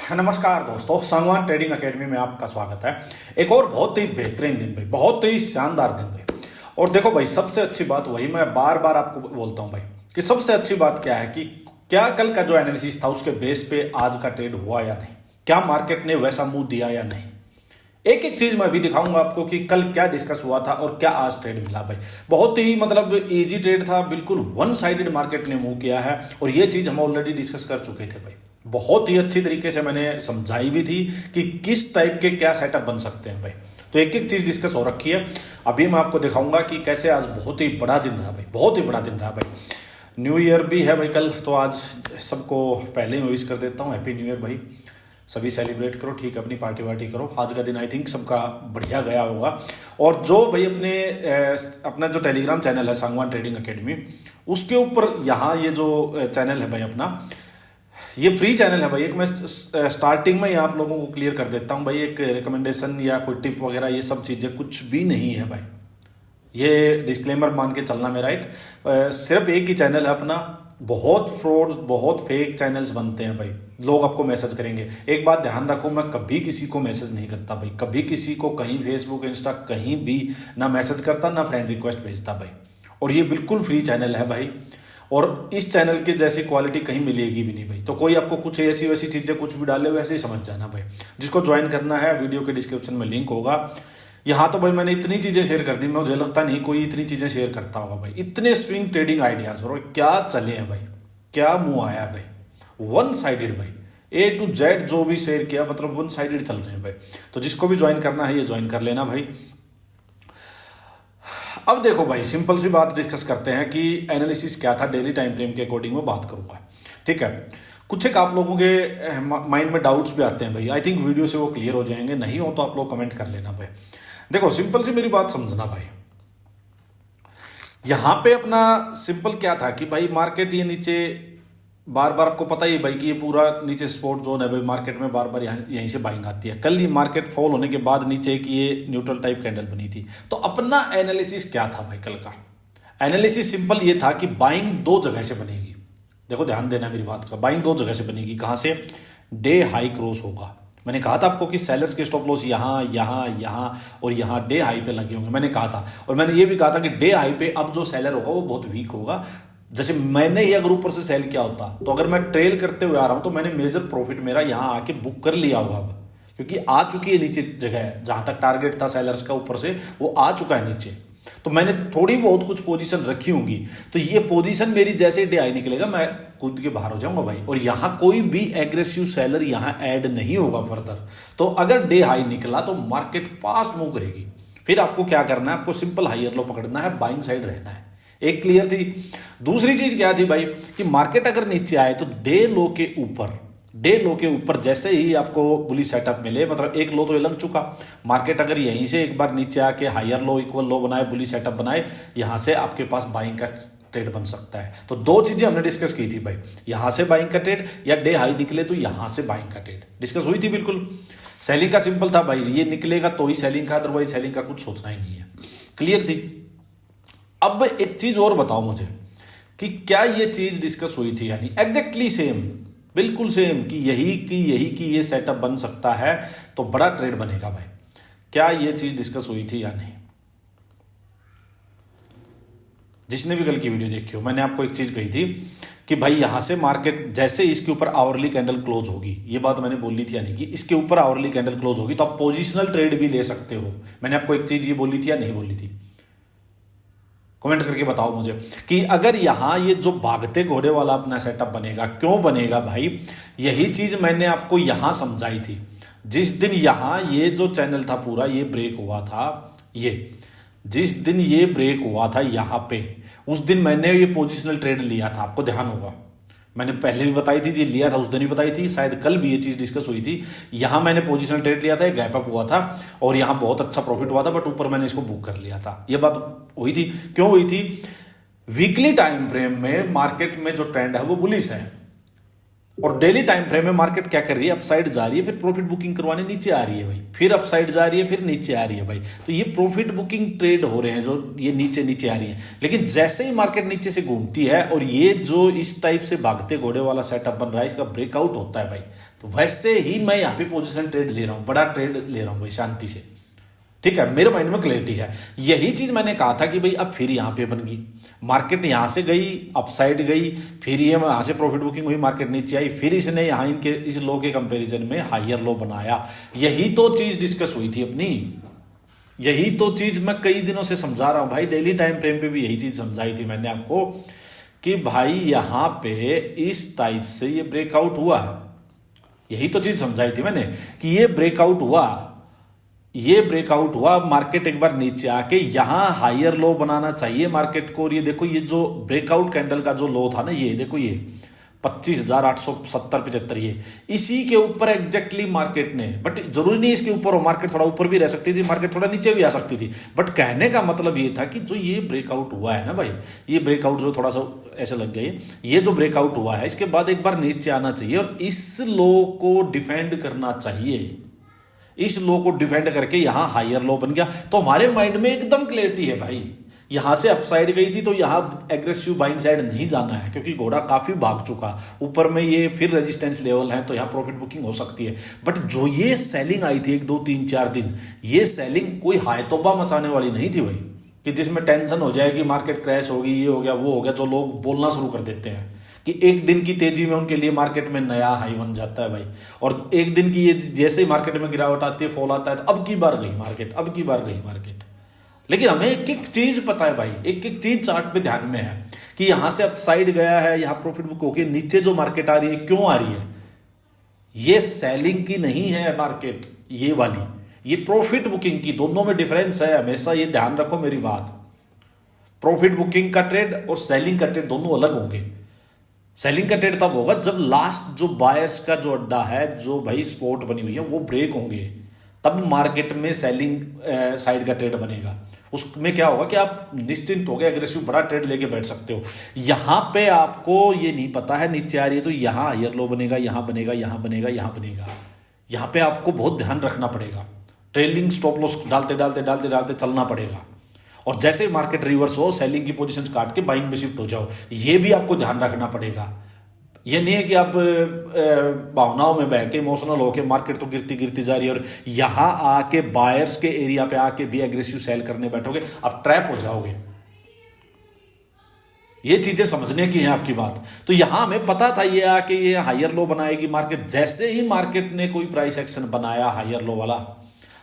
नमस्कार दोस्तों, Sangwan trading academy में आपका स्वागत है। एक और बहुत ही बेहतरीन दिन भाई, बहुत ही शानदार दिन भाई। और देखो भाई, सबसे अच्छी बात वही मैं बार बार आपको बोलता हूं भाई कि सबसे अच्छी बात क्या है कि क्या कल का जो एनालिसिस था उसके बेस पे आज का ट्रेड हुआ या नहीं, क्या मार्केट ने वैसा मूव दिया या नहीं। एक एक चीज मैं भी दिखाऊंगा आपको कि कल क्या डिस्कस हुआ था और क्या आज ट्रेड मिला भाई। बहुत ही मतलब इजी ट्रेड था, बिल्कुल वन साइडेड मार्केट ने मूव किया है और ये चीज हम ऑलरेडी डिस्कस कर चुके थे भाई। बहुत ही अच्छी तरीके से मैंने समझाई भी थी कि किस टाइप के क्या सेटअप बन सकते हैं भाई। तो एक एक चीज डिस्कस हो रखी है। अभी मैं आपको दिखाऊंगा कि कैसे आज बहुत ही बड़ा दिन रहा भाई, बहुत ही बड़ा दिन रहा भाई। न्यू ईयर भी है भाई कल, तो आज सबको पहले ही विश कर देता हूँ हैप्पी न्यू ईयर भाई। सभी सेलिब्रेट करो, ठीक है, अपनी पार्टी वार्टी करो। आज का दिन आई थिंक सबका बढ़िया गया होगा। और जो भाई अपना जो टेलीग्राम चैनल है सांगवान ट्रेडिंग एकेडमी, उसके ऊपर यहाँ ये जो चैनल है भाई अपना, ये फ्री चैनल है भाई। एक मैं स्टार्टिंग में ही आप लोगों को क्लियर कर देता हूँ भाई, एक रिकमेंडेशन या कोई टिप वगैरह ये सब चीज़ें कुछ भी नहीं है भाई। ये डिस्क्लेमर मान के चलना मेरा एक सिर्फ एक ही चैनल है अपना। बहुत फ्रॉड, बहुत फेक चैनल्स बनते हैं भाई, लोग आपको मैसेज करेंगे। एक बात ध्यान रखो, मैं कभी किसी को मैसेज नहीं करता भाई, कभी किसी को कहीं फेसबुक इंस्टा कहीं भी ना मैसेज करता ना फ्रेंड रिक्वेस्ट भेजता भाई। और ये बिल्कुल फ्री चैनल है भाई, और इस चैनल के जैसी क्वालिटी कहीं मिलेगी भी नहीं भाई। तो कोई आपको कुछ ऐसी वैसी चीजें कुछ भी डाले वैसे ही समझ जाना भाई। जिसको ज्वाइन करना है वीडियो के डिस्क्रिप्शन में लिंक होगा। यहाँ तो भाई मैंने इतनी चीजें शेयर कर दी, मुझे लगता नहीं कोई इतनी चीजें शेयर करता होगा भाई। इतने स्विंग ट्रेडिंग आइडियाज और क्या चले हैं भाई, क्या मुंह आया भाई, वन साइडेड भाई। ए टू जेड जो भी शेयर किया मतलब वन साइडेड चल रहे हैं भाई। तो जिसको भी ज्वाइन करना है ये ज्वाइन कर लेना भाई। अब देखो भाई, सिंपल सी बात डिस्कस करते हैं कि एनालिसिस क्या था। डेली टाइम फ्रेम के अकॉर्डिंग में बात करूंगा, ठीक है। कुछ एक आप लोगों के माइंड में डाउट्स भी आते हैं भाई, आई थिंक वीडियो से वो क्लियर हो जाएंगे। नहीं हो तो आप लोग कमेंट कर लेना भाई। देखो सिंपल सी मेरी बात समझना भाई। यहां पे अपना सिंपल क्या था कि भाई मार्केट ये नीचे बार बार, आपको पता ही है भाई कि ये पूरा नीचे स्पॉट जोन है भाई। मार्केट में बार बार यहीं से बाइंग आती है। कल ही मार्केट फॉल होने के बाद नीचे एक ये न्यूट्रल टाइप कैंडल बनी थी। तो अपना एनालिसिस क्या था भाई, कल का एनालिसिस सिंपल ये था कि बाइंग दो जगह से बनेगी। देखो ध्यान देना मेरी बात का, बाइंग दो जगह से बनेगी। कहां से? डे हाई क्रॉस होगा। मैंने कहा था आपको कि सेलर्स के स्टॉप लॉस यहां यहां यहां और यहां डे हाई पे लगे होंगे, मैंने कहा था। और मैंने ये भी कहा था कि डे हाई पे अब जो सेलर होगा वो बहुत वीक होगा। जैसे मैंने ही अगर ऊपर से सेल किया होता तो अगर मैं ट्रेल करते हुए आ रहा हूं तो मैंने मेजर प्रॉफिट मेरा यहां आके बुक कर लिया होगा अब, क्योंकि आ चुकी है नीचे जगह है। जहां तक टारगेट था सेलर्स का ऊपर से वो आ चुका है नीचे। तो मैंने थोड़ी बहुत कुछ पोजीशन रखी होंगी। तो ये पोजीशन मेरी जैसे डे आई निकलेगा मैं कूद के बाहर हो जाऊंगा भाई। और यहां कोई भी एग्रेसिव सेलर यहां ऐड नहीं होगा फर्दर। तो अगर डे हाई निकला तो मार्केट फास्ट मूव करेगी। फिर आपको क्या करना है, आपको सिंपल हायर लो पकड़ना है, बाइंग साइड रहना है। एक क्लियर थी। दूसरी चीज क्या थी भाई कि मार्केट अगर नीचे आए तो डे लो के ऊपर जैसे ही आपको बुलिश सेटअप मिले, मतलब एक लो तो ये लग चुका। मार्केट अगर यहीं से एक बार नीचे आके हायर लो इक्वल लो बनाए, बुलिश सेटअप बनाए, यहां से आपके पास बाइंग का ट्रेड बन सकता है। तो दो चीजें हमने डिस्कस की थी भाई, यहां से बाइंग का ट्रेड या डे हाई निकले तो यहां से बाइंग का ट्रेड डिस्कस हुई थी बिल्कुल। सेलिंग का सिंपल था भाई, ये निकलेगा तो ही सेलिंग का, अदरवाइज सेलिंग का कुछ सोचना ही नहीं है। क्लियर थी। अब एक चीज और बताओ मुझे कि क्या ये चीज डिस्कस हुई थी, यानी एग्जैक्टली सेम, बिल्कुल सेम कि यही ये सेटअप बन सकता है तो बड़ा ट्रेड बनेगा भाई। क्या ये चीज डिस्कस हुई थी या नहीं? जिसने भी कल की वीडियो देखी हो, मैंने आपको एक चीज कही थी कि भाई यहां से मार्केट जैसे इसके ऊपर आवरली कैंडल क्लोज होगी, ये बात मैंने बोली थी, यानी कि इसके ऊपर आवरली कैंडल क्लोज होगी तो आप पोजिशनल ट्रेड भी ले सकते हो। मैंने आपको एक चीज ये बोली थी या नहीं बोली थी? कमेंट करके बताओ मुझे कि अगर यहां ये जो भागते घोड़े वाला अपना सेटअप बनेगा, क्यों बनेगा भाई? यही चीज मैंने आपको यहां समझाई थी। जिस दिन यहां ये जो चैनल था पूरा ये ब्रेक हुआ था, जिस दिन ये ब्रेक हुआ था यहां पे, उस दिन मैंने ये पोजिशनल ट्रेड लिया था, आपको ध्यान होगा। मैंने पहले भी बताई थी, जी लिया था उस दिन भी बताई थी, शायद कल भी ये चीज डिस्कस हुई थी। यहां मैंने पोजीशनल ट्रेड लिया था, गैप अप हुआ था और यहां बहुत अच्छा प्रॉफिट हुआ था, बट ऊपर मैंने इसको बुक कर लिया था। ये बात हुई थी। क्यों हुई थी? वीकली टाइम फ्रेम में मार्केट में जो ट्रेंड है वो बुलिश है। और डेली टाइम फ्रेम में मार्केट क्या कर रही है, अपसाइड जा रही है, फिर प्रॉफिट बुकिंग करवाने नीचे आ रही है भाई, फिर अपसाइड जा रही है, फिर नीचे आ रही है भाई। तो ये प्रॉफिट बुकिंग ट्रेड हो रहे हैं जो ये नीचे नीचे आ रही है। लेकिन जैसे ही मार्केट नीचे से घूमती है और ये जो इस टाइप से भागते घोड़े वाला सेटअप बन रहा है, इसका ब्रेकआउट होता है भाई, तो वैसे ही मैं यहाँ पे पोजिशन ट्रेड ले रहा हूँ, बड़ा ट्रेड ले रहा हूँ भाई शांति से। ठीक है, मेरे माइंड में क्लैरिटी है। यही चीज मैंने कहा था कि भाई अब फिर यहां पे बन गई मार्केट, यहां से गई अपसाइड गई, फिर ये यहां से प्रॉफिट बुकिंग हुई, मार्केट नीचे आई, फिर इसने यहां इनके इस लो के कंपैरिजन में हायर लो बनाया। यही तो चीज डिस्कस हुई थी अपनी, यही तो चीज मैं कई दिनों से समझा रहा हूं भाई। डेली टाइम फ्रेम पे भी यही चीज समझाई थी मैंने आपको कि भाई यहां पे इस टाइप से ये ब्रेकआउट हुआ, यही तो चीज समझाई थी मैंने कि ये ब्रेकआउट हुआ, ये ब्रेकआउट हुआ, मार्केट एक बार नीचे आके यहां हायर लो बनाना चाहिए मार्केट को। और ये देखो ये जो ब्रेकआउट कैंडल का जो लो था ना, ये देखो ये 25,870-75, ये इसी के ऊपर एग्जैक्टली मार्केट ने, बट जरूरी नहीं इसके ऊपर हो, मार्केट थोड़ा ऊपर भी रह सकती थी, मार्केट थोड़ा नीचे भी आ सकती थी। बट कहने का मतलब ये था कि जो ये ब्रेकआउट हुआ है ना भाई, ये ब्रेकआउट जो थोड़ा सा ऐसे लग गई, ये जो ब्रेकआउट हुआ है इसके बाद एक बार नीचे आना चाहिए और इस लो को डिफेंड करना चाहिए। इस लो को डिफेंड करके यहां हायर लो बन गया, तो हमारे माइंड में एकदम क्लियरिटी है भाई। यहां से अपसाइड गई थी तो यहां एग्रेसिव बाइंग साइड नहीं जाना है, क्योंकि घोड़ा काफी भाग चुका, ऊपर में ये फिर रेजिस्टेंस लेवल है, तो यहां प्रॉफिट बुकिंग हो सकती है। बट जो ये सेलिंग आई थी 1 2 3 4 दिन, ये सेलिंग कोई हाय तौबा मचाने वाली नहीं थी भाई, कि जिसमें टेंशन हो जाएगी मार्केट क्रैश होगी, ये हो गया वो हो गया, जो लोग बोलना शुरू कर देते हैं कि एक दिन की तेजी में उनके लिए मार्केट में नया हाई बन जाता है भाई। और एक दिन की ये जैसे ही मार्केट में गिरावट आती है, फॉल आता है, तो अब की बार गई मार्केट, अब की बार गई मार्केट। लेकिन हमें एक एक चीज पता है भाई, एक एक चीज चार्ट पे ध्यान में है कि यहां से अपसाइड गया है, यहां प्रॉफिट बुक होके नीचे जो मार्केट आ रही है, क्यों आ रही है? ये सेलिंग की नहीं है मार्केट, ये वाली, ये प्रॉफिट बुकिंग की। दोनों में डिफरेंस है, हमेशा ये ध्यान रखो मेरी बात। प्रॉफिट बुकिंग का ट्रेड और सेलिंग का ट्रेड दोनों अलग होंगे। सेलिंग का ट्रेड तब होगा जब लास्ट जो बायर्स का जो अड्डा है, जो भाई स्पॉट बनी हुई है, वो ब्रेक होंगे, तब मार्केट में सेलिंग साइड का ट्रेड बनेगा। उसमें क्या होगा कि आप निश्चिंत हो गए, एग्रेसिव बड़ा ट्रेड लेके बैठ सकते हो। यहां पे आपको ये नहीं पता है नीचे आ रही है तो यहां हायर लो बनेगा, यहां बनेगा, यहां बनेगा, यहां बनेगा। यहां पे आपको बहुत ध्यान रखना पड़ेगा, ट्रेलिंग स्टॉप लॉस डालते डालते डालते डालते चलना पड़ेगा। और जैसे मार्केट रिवर्स हो, सेलिंग की पोजीशन काट के बाइंग में शिफ्ट हो जाओ, ये भी आपको ध्यान रखना पड़ेगा। ये नहीं है कि आप भावनाओं में बह के इमोशनल होके मार्केट तो गिरती गिरती जा रही है और यहां आके बायर्स के एरिया पे आके भी एग्रेसिव सेल करने बैठोगे, आप ट्रैप हो जाओगे। ये चीजें समझने की है आपकी बात। तो यहां हमें पता था ये आके ये हायर लो बनाएगी मार्केट। जैसे ही मार्केट ने कोई प्राइस एक्शन बनाया हायर लो वाला,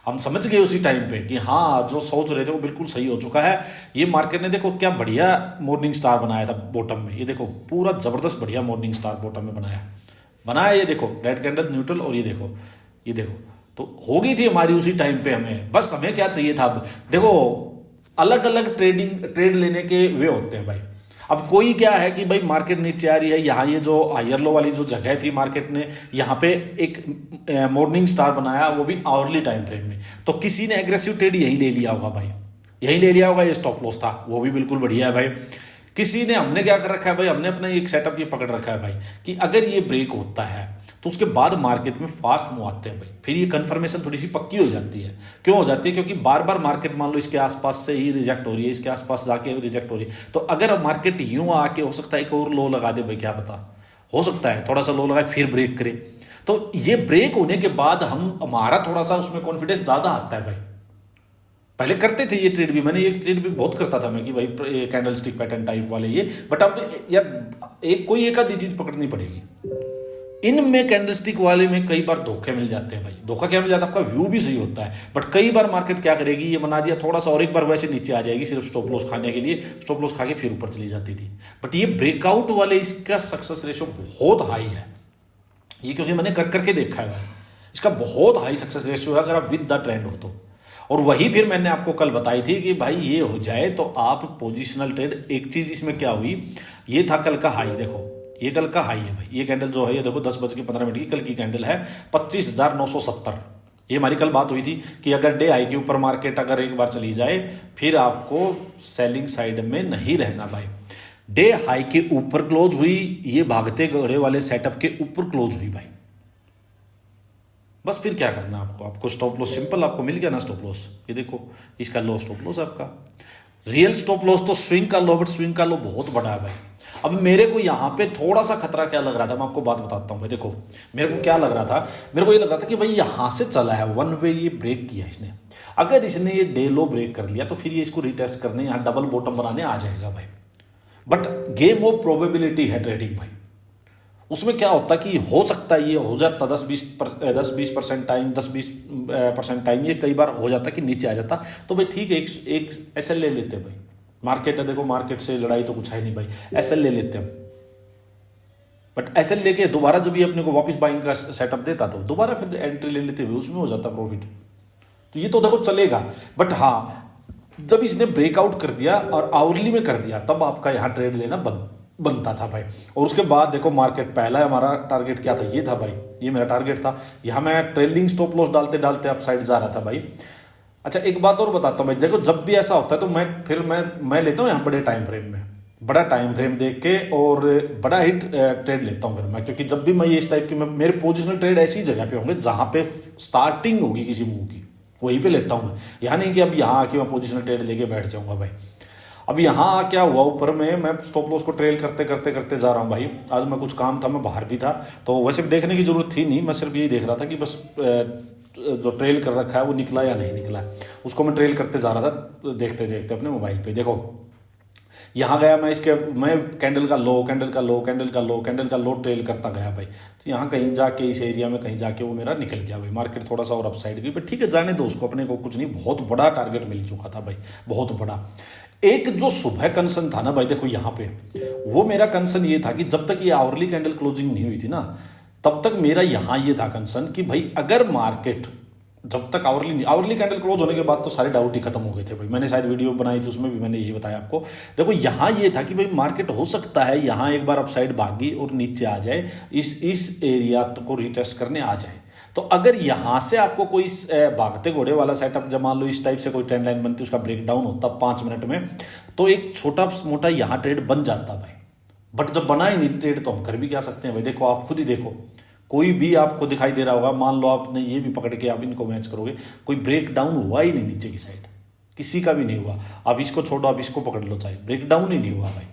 हम समझ गए उसी टाइम पे कि हाँ, जो सोच रहे थे वो बिल्कुल सही हो चुका है। ये मार्केट ने देखो क्या बढ़िया मॉर्निंग स्टार बनाया था बॉटम में, ये देखो पूरा जबरदस्त बढ़िया मॉर्निंग स्टार बॉटम में बनाया। ये देखो रेड कैंडल न्यूट्रल, और ये देखो तो हो गई थी हमारी उसी टाइम पे। हमें क्या चाहिए था? अब देखो अलग अलग ट्रेड लेने के वे होते हैं भाई। अब कोई क्या है कि भाई मार्केट नीचे आ रही है, यहाँ ये जो हायर लो वाली जो जगह थी, मार्केट ने यहाँ पे एक मॉर्निंग स्टार बनाया, वो भी आवरली टाइम फ्रेम में, तो किसी ने एग्रेसिव ट्रेड यही ले लिया होगा भाई, यही ले लिया होगा। ये स्टॉप लॉस था, वो भी बिल्कुल बढ़िया है भाई। किसी ने, हमने क्या कर रखा है भाई, हमने अपना एक सेटअप ये पकड़ रखा है भाई कि अगर ये ब्रेक होता है तो उसके बाद मार्केट में फास्ट मूव आते हैं भाई। फिर ये कंफर्मेशन थोड़ी सी पक्की हो जाती है। क्यों हो जाती है? क्योंकि बार बार मार्केट मान लो इसके आसपास से ही रिजेक्ट हो रही है, इसके आसपास जाके रिजेक्ट हो रही है, तो अगर मार्केट यूं आके हो सकता है एक और लो लगा दे भाई, क्या पता, हो सकता है थोड़ा सा लो लगाए फिर ब्रेक करे। तो ये ब्रेक होने के बाद हमारा थोड़ा सा उसमें कॉन्फिडेंस ज्यादा आता है भाई। पहले करते थे ये ट्रेड भी, मैंने ये ट्रेड भी बहुत करता था मैं कि भाई कैंडल स्टिक पैटर्न टाइप वाले ये, बट अब यार कोई एक आधी चीज पकड़नी पड़ेगी। इनमें कैंडलस्टिक वाले में कई बार धोखे मिल जाते हैं भाई। धोखा क्या मिल जाता है? आपका व्यू भी सही होता है, बट कई बार मार्केट क्या करेगी, ये बना दिया थोड़ा सा और एक बार वैसे नीचे आ जाएगी सिर्फ स्टॉप लॉस खाने के लिए, स्टॉप लॉस खा के फिर ऊपर चली जाती थी। बट ये ब्रेकआउट वाले, इसका सक्सेस रेशो बहुत हाई है ये, क्योंकि मैंने कर करके देखा है भाई, इसका बहुत हाई सक्सेस रेशियो है अगर आप विद द ट्रेंड हो तो। और वही फिर मैंने आपको कल बताई थी कि भाई ये हो जाए तो आप पोजिशनल ट्रेड, एक चीज इसमें क्या हुई, ये था कल का हाई, देखो ये कल का हाई है भाई, ये कैंडल जो है ये देखो 10:15 की कल की कैंडल है 25,970। ये हमारी कल बात हुई थी कि अगर डे हाई के ऊपर मार्केट अगर एक बार चली जाए फिर आपको सेलिंग साइड में नहीं रहना भाई। डे हाई के ऊपर क्लोज हुई, ये भागते घोड़े वाले सेटअप के ऊपर क्लोज हुई भाई। बस फिर क्या करना है आपको स्टॉप लॉस सिंपल आपको मिल गया ना स्टॉप लॉस। ये देखो इसका लो स्टॉप लॉस आपका, रियल स्टॉप लॉस तो स्विंग का लो, बट स्विंग का लो बहुत बड़ा है भाई। अब मेरे को यहाँ पे थोड़ा सा खतरा क्या लग रहा था, मैं आपको बात बताता हूँ भाई। देखो मेरे को क्या लग रहा था, मेरे को ये लग रहा था कि भाई यहाँ से चला है वन वे, ये ब्रेक किया इसने, अगर इसने ये डे लो ब्रेक कर लिया तो फिर ये इसको रिटेस्ट करने यहाँ डबल बॉटम बनाने आ जाएगा भाई। बट गेम ऑफ प्रोबेबिलिटी है ट्रेडिंग भाई, उसमें क्या होता कि हो सकता है ये हो जाता 10-20% टाइम, 10-20% टाइम ये कई बार हो जाता कि नीचे आ जाता, तो भाई ठीक है एक एसएल ले लेते हैं भाई। मार्केट है, देखो मार्केट से लड़ाई तो कुछ है नहीं भाई, एसएल ले लेते हैं। बट एसएल लेके दोबारा जब ये अपने को वापस बाइंग का सेटअप देता तो दोबारा फिर एंट्री ले लेते हुए उसमें हो जाता प्रॉफिट। तो ये तो देखो चलेगा, बट हाँ जब इसने ब्रेकआउट कर दिया और आवरली में कर दिया तब आपका यहाँ ट्रेड लेना बनता था भाई। और उसके बाद देखो मार्केट, पहला हमारा टारगेट क्या था, ये था भाई, ये मेरा टारगेट था। यहाँ मैं ट्रेलिंग स्टॉप लॉस डालते डालते अपसाइड जा रहा था भाई। अच्छा एक बात और बताता हूँ भाई, देखो जब भी ऐसा होता है तो मैं लेता हूँ यहाँ बड़े टाइम फ्रेम में, बड़ा टाइम फ्रेम देख के और बड़ा हिट ट्रेड लेता हूँ फिर मैं, क्योंकि जब भी मैं ये इस टाइप की, मेरे पोजिशनल ट्रेड ऐसी जगह पे होंगे जहाँ पे स्टार्टिंग होगी किसी मूव की, वहीं पे लेता हूँ मैं। यहाँ नहीं कि अब यहाँ आके मैं पोजिशनल ट्रेड लेके बैठ जाऊंगा भाई। अब यहाँ क्या हुआ, ऊपर में मैं स्टॉप लॉस को ट्रेल करते करते करते जा रहा हूँ भाई। आज मैं कुछ काम था, मैं बाहर भी था, तो वैसे देखने की जरूरत थी नहीं, मैं सिर्फ यही देख रहा था कि बस जो ट्रेल कर रखा है वो निकला या नहीं निकला, उसको मैं ट्रेल करते जा रहा था देखते देखते अपने मोबाइल पे। देखो यहाँ गया मैं कैंडल का लो, कैंडल का लो, कैंडल का लो, कैंडल का लो ट्रेल करता गया भाई। तो यहाँ कहीं जाके इस एरिया में कहीं जाके वो मेरा निकल गया भाई। मार्केट थोड़ा सा और अपसाइड गई, बट ठीक है जाने दो उसको, अपने को कुछ नहीं, बहुत बड़ा टारगेट मिल चुका था भाई, बहुत बड़ा। एक जो सुबह कंसर्न था ना भाई, देखो यहाँ पे वो मेरा कंसर्न ये था कि जब तक ये आवरली कैंडल क्लोजिंग नहीं हुई थी ना, तब तक मेरा यहाँ ये था कंसर्न कि भाई अगर मार्केट जब तक आवरली कैंडल क्लोज होने के बाद तो सारे डाउट ही खत्म हो गए थे भाई। मैंने शायद वीडियो बनाई थी उसमें भी मैंने यही बताया आपको। देखो यहाँ ये था कि भाई मार्केट हो सकता है यहाँ एक बार अपसाइड भागी और नीचे आ जाए, इस एरिया को रिटेस्ट करने आ जाए। तो अगर यहाँ से आपको कोई भागते घोड़े वाला सेटअप, जब मान लो इस टाइप से कोई ट्रेंड लाइन बनती, उसका ब्रेकडाउन होता 5 मिनट में, तो एक छोटा मोटा यहाँ ट्रेड बन जाता भाई। बट जब बना ही नहीं ट्रेड तो हम कर भी क्या सकते हैं भाई। देखो आप खुद ही देखो, कोई भी आपको दिखाई दे रहा होगा, मान लो आपने ये भी पकड़ के आप इनको मैच करोगे, कोई ब्रेक डाउन हुआ ही नहीं नीचे की साइड, किसी का भी नहीं हुआ। आप इसको छोड़ो, आप इसको पकड़ लो, चाहे ब्रेक डाउन ही नहीं हुआ भाई।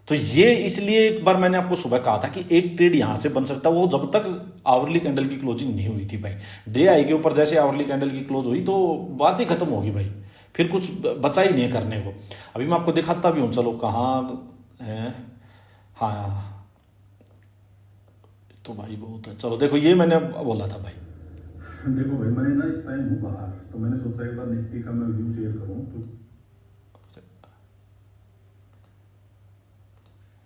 तो ये इसलिए एक बार मैंने आपको सुबह कहा था कि एक ट्रेड यहां से बन सकता है, वो जब तक आवरली कैंडल की क्लोजिंग नहीं हुई थी भाई। डे आई के ऊपर जैसे आवरली कैंडल की क्लोज हुई तो बात ही खत्म होगी भाई, फिर कुछ बचा ही नहीं करने को। अभी मैं आपको दिखाता भी हूं, चलो कहाँ है, हाँ तो भाई बहुत है। चलो देखो ये मैंने बोला था भाई, देखो भाई मैं ना इस टाइम हूँ बाहर, तो मैंने सोचा एक बार निफ्टी का मैं व्यू शेयर करूँ।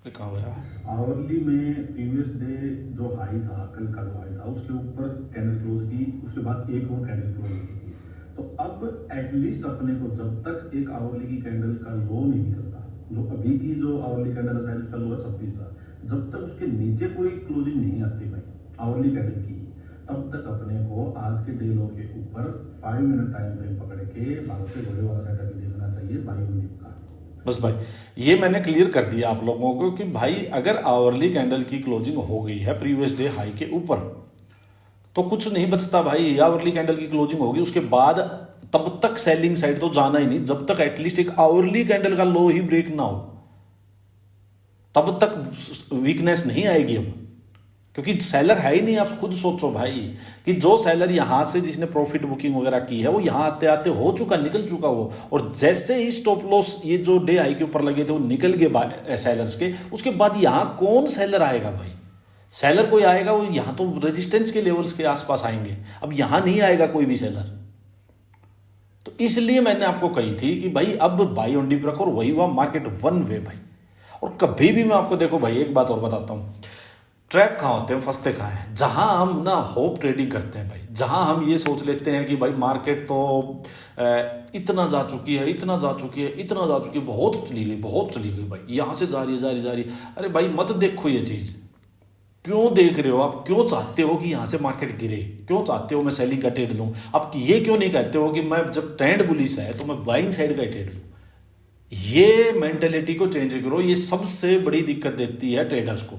तो कहाँ गया, आवरली में प्रीवियस डे जो हाई था, कल का जो हाई था, उसके ऊपर कैंडल क्लोज की, उसके बाद एक और कैंडल क्लोज की। तो अब एटलीस्ट अपने को जब तक एक आवरली की कैंडल का लो नहीं निकलता, जो अभी की जो आवरली कैंडल है उसका लो है 26 था, जब तक उसके नीचे कोई क्लोजिंग नहीं आती भाई आवरली कैंडल की, तब तक अपने को आज के डे लो के ऊपर 5 मिनट टाइम फ्रेम पकड़ के भागते घोड़े वाला सेटअप देखना चाहिए बाई ऑन डिप का। बस भाई ये मैंने क्लियर कर दिया आप लोगों को कि भाई अगर आवरली कैंडल की क्लोजिंग हो गई है प्रीवियस डे हाई के ऊपर तो कुछ नहीं बचता भाई। आवरली कैंडल की क्लोजिंग होगी उसके बाद तब तक सेलिंग साइड तो जाना ही नहीं, जब तक एटलीस्ट एक आवरली कैंडल का लो ही ब्रेक ना हो तब तक वीकनेस नहीं आएगी। अब क्योंकि सेलर है ही नहीं, आप खुद सोचो भाई कि जो सेलर यहां से जिसने प्रॉफिट बुकिंग वगैरह की है वो यहां आते आते हो चुका, निकल चुका वो, और जैसे ही स्टॉप लॉस ये जो डे हाई के ऊपर लगे थे वो निकल गए सेलर्स के, उसके बाद यहां कौन सेलर आएगा भाई। सेलर कोई आएगा वो यहां तो रेजिस्टेंस के लेवल्स के आसपास आएंगे, अब यहां नहीं आएगा कोई भी सेलर। तो इसलिए मैंने आपको कही थी कि भाई अब बाई ऑन डिप रखो और वही हुआ, मार्केट वन वे भाई। और कभी भी मैं आपको देखो भाई एक बात और बताता हूं, ट्रैप कहाँ होते हैं, फंसते कहाँ हैं, जहां हम ना होप ट्रेडिंग करते हैं भाई, जहां हम ये सोच लेते हैं कि भाई मार्केट तो इतना जा चुकी है, इतना जा चुकी है, इतना जा चुकी है, बहुत चली गई, बहुत चली गई भाई, यहां से जा रही है, जा रही जा रही। अरे भाई मत देखो ये चीज, क्यों देख रहे हो आप, क्यों चाहते हो कि यहां से मार्केट गिरे, क्यों चाहते हो मैं सेलिंग का ट्रेड लूं। आप ये क्यों नहीं कहते हो कि मैं जब ट्रेंड बुलिश है तो मैं बाइंग साइड का ट्रेड लूं। ये मेंटेलिटी को चेंज करो। ये सबसे बड़ी दिक्कत देती है ट्रेडर्स को।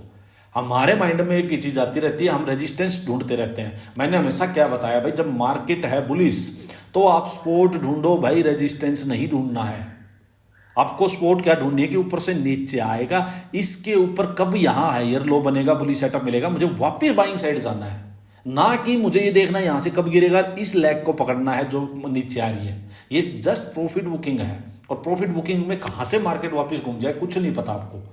हमारे माइंड में एक ही चीज आती रहती है, हम रेजिस्टेंस ढूंढते रहते हैं। मैंने हमेशा क्या बताया भाई, जब मार्केट है बुलिश तो आप सपोर्ट ढूंढो भाई, रेजिस्टेंस नहीं ढूंढना है। आपको सपोर्ट क्या ढूंढनी है कि ऊपर से नीचे आएगा, इसके ऊपर कब यहां हायर लो बनेगा, बुलिश सेटअप मिलेगा, मुझे वापस बाइंग साइड जाना है, ना कि मुझे ये देखना है यहां से कब गिरेगा, इस लेग को पकड़ना है जो नीचे आ रही है। ये जस्ट प्रॉफिट बुकिंग है, और प्रॉफिट बुकिंग में कहां से मार्केट वापस घूम जाए कुछ नहीं पता आपको।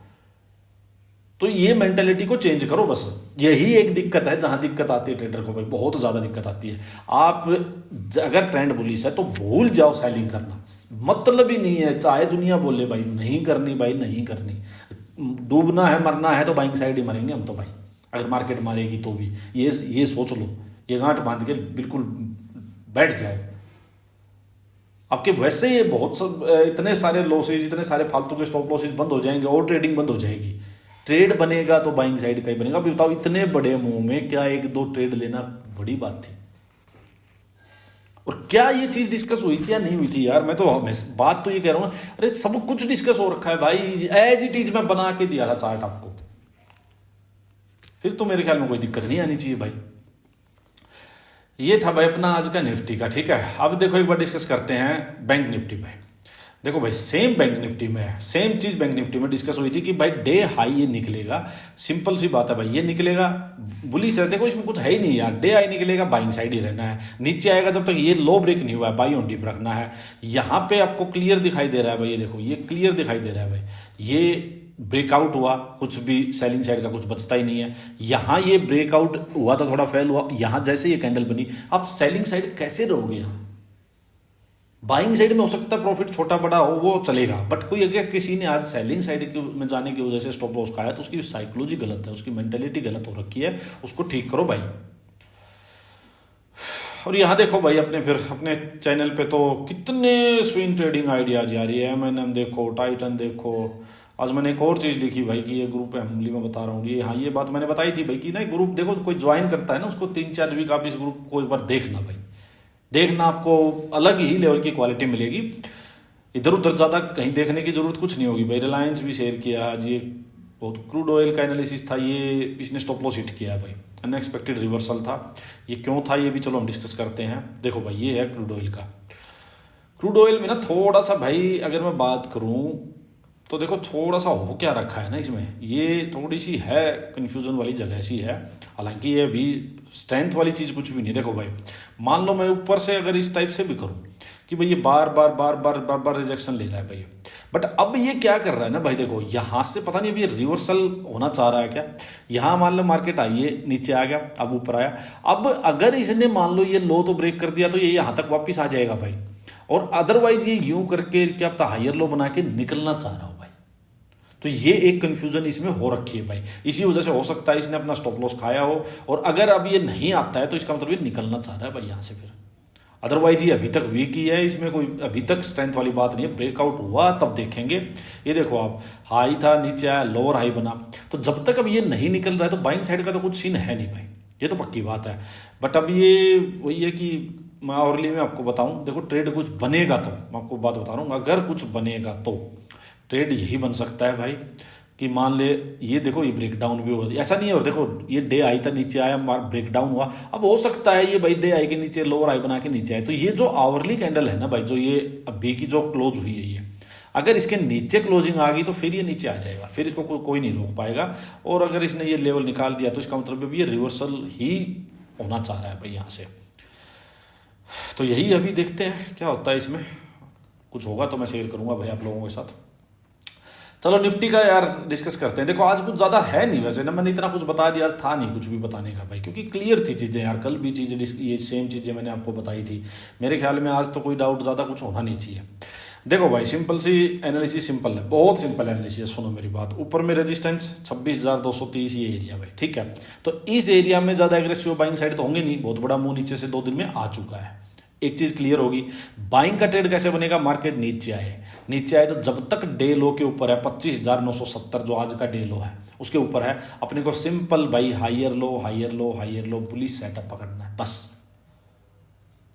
तो ये मेंटेलिटी को चेंज करो बस। यही एक दिक्कत है, जहां दिक्कत आती है ट्रेडर को भाई, बहुत ज्यादा दिक्कत आती है। आप अगर ट्रेंड बुलिश है तो भूल जाओ सेलिंग करना, मतलब ही नहीं है, चाहे दुनिया बोले भाई नहीं करनी, भाई नहीं करनी। डूबना है मरना है तो बाइंग साइड ही मरेंगे हम तो भाई, अगर मार्केट मारेगी तो भी। ये सोच लो, ये गांठ बांध के बिल्कुल बैठ जाओ। आपके वैसे ये बहुत सब इतने सारे लॉसेज, इतने सारे फालतू के स्टॉप लॉसेज बंद हो जाएंगे और ट्रेडिंग बंद हो जाएगी। ट्रेड बनेगा तो बाइंग साइड का ही बनेगा। अभी बताओ, इतने बड़े मुंह में क्या एक दो ट्रेड लेना बड़ी बात थी? और क्या ये चीज डिस्कस हुई थी या नहीं हुई थी यार? मैं बात तो ये कह रहा हूं, अरे सब कुछ डिस्कस हो रखा है भाई, एज इट इज मैं बना के दिया था चार्ट आपको, फिर तो मेरे ख्याल में कोई दिक्कत नहीं आनी चाहिए भाई। ये था भाई अपना आज का निफ्टी का, ठीक है। अब देखो एक बार डिस्कस करते हैं बैंक निफ्टी पे। देखो भाई सेम बैंक निफ्टी में, सेम चीज बैंक निफ्टी में डिस्कस हुई थी कि भाई डे हाई ये निकलेगा, सिंपल सी बात है भाई, ये निकलेगा बुलिश है। देखो इसमें कुछ है ही नहीं यार, डे हाई निकलेगा बाइंग साइड ही रहना है, नीचे आएगा जब तक ये लो ब्रेक नहीं हुआ है बाई ऑन डिप रखना है। यहाँ पे आपको क्लियर दिखाई दे रहा है भाई, ये देखो ये क्लियर दिखाई दे रहा है भाई, ये ब्रेकआउट हुआ, कुछ भी सेलिंग साइड का कुछ बचता ही नहीं है। यहां ये ब्रेकआउट हुआ था, थोड़ा फेल हुआ, यहां जैसे ये कैंडल बनी, अब सेलिंग साइड कैसे रहोगे? यहां बाइंग साइड में हो सकता है प्रॉफिट छोटा बड़ा हो, वो चलेगा, बट कोई अगर किसी ने आज सेलिंग साइड में जाने की वजह से स्टॉप लॉस खाया तो उसकी साइकोलॉजी गलत है, उसकी मेंटेलिटी गलत हो रखी है, उसको ठीक करो भाई। और यहाँ देखो भाई अपने चैनल पे तो कितने स्विंग ट्रेडिंग आइडियाज आ रही है। M&M देखो, टाइटन देखो। आज मैंने एक और चीज लिखी भाई कि ये ग्रुप फैमिली में बता रहा हूँ ये, हाँ ये बात मैंने बताई थी भाई कि ना ग्रुप देखो, कोई ज्वाइन करता है ना उसको 3-4 वीक आप इस ग्रुप को एक बार देखना भाई, देखना, आपको अलग ही लेवल की क्वालिटी मिलेगी। इधर उधर ज़्यादा कहीं देखने की जरूरत कुछ नहीं होगी भाई। रिलायंस भी शेयर किया आज, ये बहुत क्रूड ऑयल का एनालिसिस था, ये इसने स्टॉप लॉस हिट किया भाई, अनएक्सपेक्टेड रिवर्सल था। ये क्यों था ये भी चलो हम डिस्कस करते हैं। देखो भाई ये है क्रूड ऑयल का। क्रूड ऑयल में ना थोड़ा सा भाई अगर मैं बात करूं तो देखो थोड़ा सा हो क्या रखा है ना इसमें, ये थोड़ी सी है कंफ्यूजन वाली जगह ऐसी है। हालांकि ये अभी स्ट्रेंथ वाली चीज कुछ भी नहीं। देखो भाई मान लो मैं ऊपर से अगर इस टाइप से भी करूं कि भाई ये बार बार रिजेक्शन ले रहा है भाई, बट अब ये क्या कर रहा है ना भाई, देखो यहां से पता नहीं अभी रिवर्सल होना चाह रहा है क्या। यहां मान लो मार्केट आई है, नीचे आ गया, अब ऊपर आया। अब अगर इसने मान लो ये लो तो ब्रेक कर दिया तो ये यहां तक वापिस आ जाएगा भाई, और अदरवाइज ये यूं करके क्या पता हायर लो बना के निकलना चाह रहा हो भाई। तो ये एक कंफ्यूजन इसमें हो रखी है भाई, इसी वजह से हो सकता है इसने अपना स्टॉप लॉस खाया हो, और अगर अब ये नहीं आता है तो इसका मतलब ये निकलना चाह रहा है भाई यहां से फिर। अदरवाइज ये अभी तक वीक ही है, इसमें कोई अभी तक स्ट्रेंथ वाली बात नहीं है। ब्रेकआउट हुआ तब देखेंगे। ये देखो आप, हाई था, नीचे आया, लोअर हाई बना, तो जब तक अब ये नहीं निकल रहा है तो बाइंग साइड का तो कुछ सीन है नहीं भाई, ये तो पक्की बात है। बट अब ये वही है कि मैं औरली में आपको बताऊं, देखो ट्रेड कुछ बनेगा तो मैं आपको बात बता रहा हूँ, अगर कुछ बनेगा तो ट्रेड यही बन सकता है भाई कि मान ले ये देखो ये ब्रेकडाउन भी हुआ, ऐसा नहीं है। और देखो ये डे आई था, नीचे आया, ब्रेकडाउन हुआ, अब हो सकता है ये भाई डे आई के नीचे लोअर आई बना के नीचे आए। तो ये जो आवरली कैंडल है ना भाई, जो ये अभी की जो क्लोज हुई है, ये अगर इसके नीचे क्लोजिंग आ गई तो फिर ये नीचे आ जाएगा, फिर इसको कोई नहीं रोक पाएगा। और अगर इसने ये लेवल निकाल दिया तो इसका मतलब ये रिवर्सल ही होना चाह रहा है भाई यहाँ से। तो यही अभी देखते हैं क्या होता है इसमें, कुछ होगा तो मैं शेयर करूंगा भाई आप लोगों के साथ। चलो निफ्टी का यार डिस्कस करते हैं। देखो आज कुछ ज़्यादा है नहीं वैसे ना, मैंने इतना कुछ बता दिया, आज था नहीं कुछ भी बताने का भाई, क्योंकि क्लियर थी चीज़ें यार। कल भी चीज़ें ये सेम चीज़ें मैंने आपको बताई थी। मेरे ख्याल में आज तो कोई डाउट ज़्यादा कुछ होना नहीं चाहिए। देखो भाई सिंपल सी एनालिसिस, सिंपल है, बहुत सिंपल एनालिसिस। सुनो मेरी बात, ऊपर में रेजिस्टेंस 26,230 ये एरिया भाई, ठीक है। तो इस एरिया में ज़्यादा एग्रेसिव बाइंग साइड तो होंगे नहीं, बहुत बड़ा मुंह नीचे से 2 दिन में आ चुका है। एक चीज क्लियर होगी, बाइंग का ट्रेड कैसे बनेगा, मार्केट नीचे आए तो जब तक डे लो के ऊपर है 25,970 जो आज का डे लो है उसके ऊपर है, अपने को सिंपल भाई हायर लो बुलिश सेटअप पकड़ना है बस।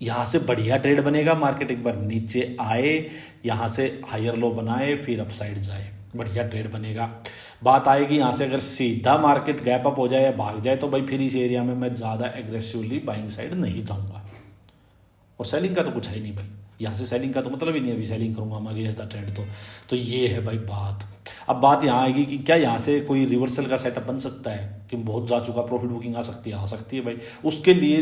यहाँ से बढ़िया ट्रेड बनेगा, मार्केट एक बार नीचे आए, यहाँ से हायर लो बनाए, फिर अपसाइड जाए, बढ़िया ट्रेड बनेगा। बात आएगी यहाँ से अगर सीधा मार्केट गैप अप हो जाए या भाग जाए तो भाई फिर इस एरिया में मैं ज़्यादा एग्रेसिवली बाइंग साइड नहीं जाऊँगा। और सेलिंग का तो कुछ है ही नहीं भाई, यहाँ से सेलिंग का तो मतलब ही नहीं अभी सेलिंग करूँगा मैं अगेंस्ट द ट्रेंड। तो ये है भाई बात। अब बात यहाँ आएगी कि क्या यहाँ से कोई रिवर्सल का सेटअप बन सकता है कि बहुत जा चुका प्रॉफिट बुकिंग आ सकती है भाई। उसके लिए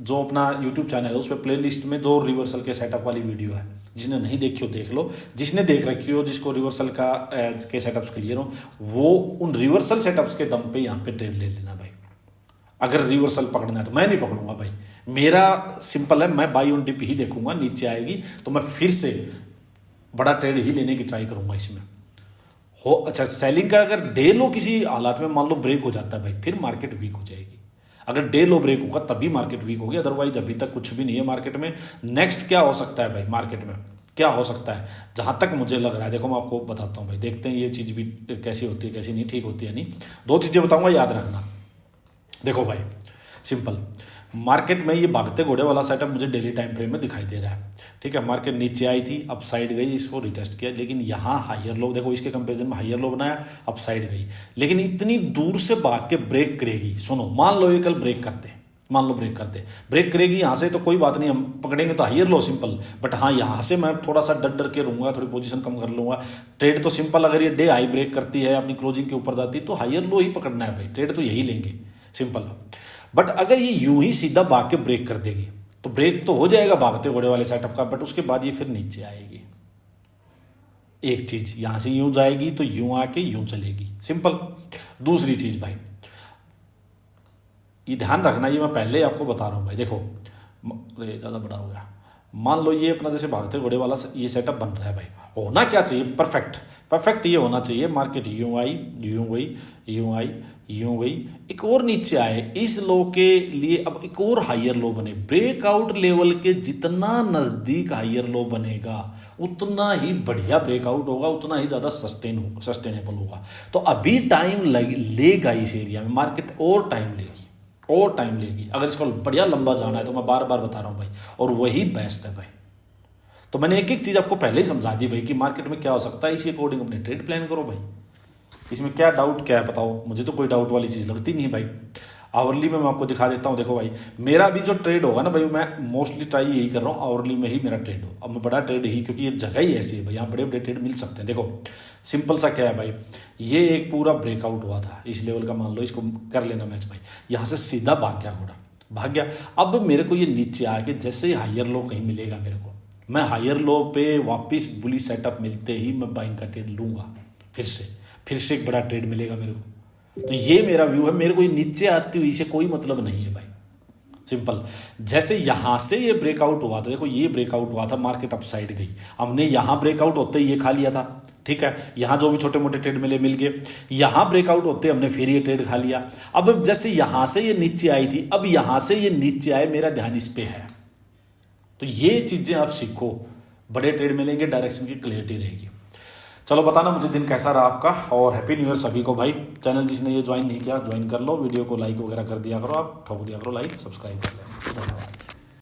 जो अपना यूट्यूब चैनल है उस पर प्लेलिस्ट में 2 रिवर्सल के सेटअप वाली वीडियो है, जिसने नहीं देखी हो देख लो, जिसने देख रखी हो, जिसको रिवर्सल का के सेटअप्स क्लियर हो, वो उन रिवर्सल सेटअप्स के दम पे यहाँ पे ट्रेड ले लेना भाई। अगर रिवर्सल पकड़ना है तो मैं नहीं पकड़ूंगा भाई, मेरा सिंपल है, मैं बाई ऑन डिप ही देखूंगा, नीचे आएगी तो मैं फिर से बड़ा ट्रेड ही लेने की ट्राई करूंगा इसमें हो। अच्छा, सेलिंग का अगर डे लो किसी हालात में मान लो ब्रेक हो जाता है भाई, फिर मार्केट वीक हो जाएगी। अगर डे लो ब्रेक होगा तभी मार्केट वीक होगी, अदरवाइज अभी तक कुछ भी नहीं है मार्केट में। नेक्स्ट क्या हो सकता है भाई, मार्केट में क्या हो सकता है जहां तक मुझे लग रहा है, देखो मैं आपको बताता हूं भाई, देखते हैं ये चीज़ भी कैसी होती है कैसी नहीं, ठीक होती है नहीं। 2 चीज़ें बताऊंगा, याद रखना। देखो भाई सिंपल, मार्केट में ये भागते घोड़े वाला सेटअप मुझे डेली टाइम फ्रेम में दिखाई दे रहा है, ठीक है। मार्केट नीचे आई थी, अप साइड गई, इसको रिटेस्ट किया, लेकिन यहाँ हायर लो, देखो इसके कंपैरिजन में हायर लो बनाया, अप साइड गई, लेकिन इतनी दूर से भाग के ब्रेक करेगी। सुनो, मान लो ये कल ब्रेक करते, मान लो ब्रेक करेगी यहाँ से तो कोई बात नहीं, हम पकड़ेंगे तो हायर लो सिंपल। बट हाँ, यहाँ से मैं थोड़ा सा डर के रहूँगा, थोड़ी पोजीशन कम कर लूँगा। ट्रेड तो सिंपल, अगर ये डे हाई ब्रेक करती है, अपनी क्लोजिंग के ऊपर जाती है तो हायर लो ही पकड़ना है भाई, ट्रेड तो यही लेंगे सिंपल। बट अगर ये यूं ही सीधा भाग के ब्रेक कर देगी तो ब्रेक तो हो जाएगा भागते घोड़े वाले सेटअप का, बट उसके बाद ये फिर नीचे आएगी। एक चीज, यहां से यूं जाएगी तो यूं आके यूं चलेगी, सिंपल। दूसरी चीज भाई, ये ध्यान रखना, ये मैं पहले ही आपको बता रहा हूं भाई। देखो, अरे ज्यादा बड़ा हो गया, मान लो ये अपना जैसे भागते घोड़े वाला ये सेटअप बन रहा है भाई, होना क्या चाहिए, परफेक्ट ये होना चाहिए। मार्केट यूं आई, यूं गई, यूं आई, यूं गई, एक और नीचे आए, इस लो के लिए अब एक और हायर लो बने। ब्रेकआउट लेवल के जितना नजदीक हायर लो बनेगा उतना ही बढ़िया ब्रेकआउट होगा, उतना ही ज्यादा सस्टेनेबल होगा। तो अभी टाइम लेगा इस एरिया में, मार्केट और टाइम लेगी अगर इसको बढ़िया लंबा जाना है तो, मैं बार बार बता रहा हूं भाई, और वही बेस्ट है भाई। तो मैंने एक चीज आपको पहले ही समझा दी भाई कि मार्केट में क्या हो सकता है, इसी अकॉर्डिंग अपने ट्रेड प्लान करो भाई। इसमें क्या डाउट क्या है बताओ, मुझे तो कोई डाउट वाली चीज लगती नहीं है भाई। आवरली में मैं आपको दिखा देता हूं, देखो भाई, मेरा भी जो ट्रेड होगा ना भाई, मैं मोस्टली ट्राई यही कर रहा हूँ आवरली में ही मेरा ट्रेड हो। अब मैं बड़ा ट्रेड ही, क्योंकि ये जगह ही ऐसी है भाई, यहाँ बड़े बड़े ट्रेड मिल सकते हैं। देखो सिंपल सा क्या है भाई, ये एक पूरा ब्रेकआउट हुआ था इस लेवल का, मान लो इसको कर लेना मैच भाई, यहाँ से सीधा भाग गया। अब मेरे को ये नीचे आके जैसे ही हायर लो कहीं मिलेगा मेरे को, मैं हायर लो पे वापिस बुली सेटअप मिलते ही मैं बाइंग का ट्रेड लूंगा, फिर से एक बड़ा ट्रेड मिलेगा मेरे को। तो ये मेरा व्यू है, मेरे को ये नीचे आती हुई से कोई मतलब नहीं है भाई, सिंपल। जैसे यहां से ये ब्रेकआउट हुआ था, देखो ये ब्रेकआउट हुआ था, मार्केट अप साइड गई, हमने यहां ब्रेकआउट होते ही ये खा लिया था, ठीक है। यहां जो भी छोटे मोटे ट्रेड मिल गए, यहां ब्रेकआउट होते हमने फिर ये ट्रेड खा लिया। अब जैसे यहां से ये नीचे आई थी, अब यहां से ये नीचे आए, मेरा ध्यान इस पे है। तो ये चीजें आप सीखो, बड़े ट्रेड मिलेंगे, डायरेक्शन की क्लियरिटी रहेगी। चलो बताना मुझे दिन कैसा रहा आपका, और हैप्पी न्यू ईयर सभी को भाई। चैनल जिसने ये ज्वाइन नहीं किया ज्वाइन कर लो, वीडियो को लाइक वगैरह कर दिया करो, आप ठोक दिया करो लाइक, सब्सक्राइब कर लें। धन्यवाद।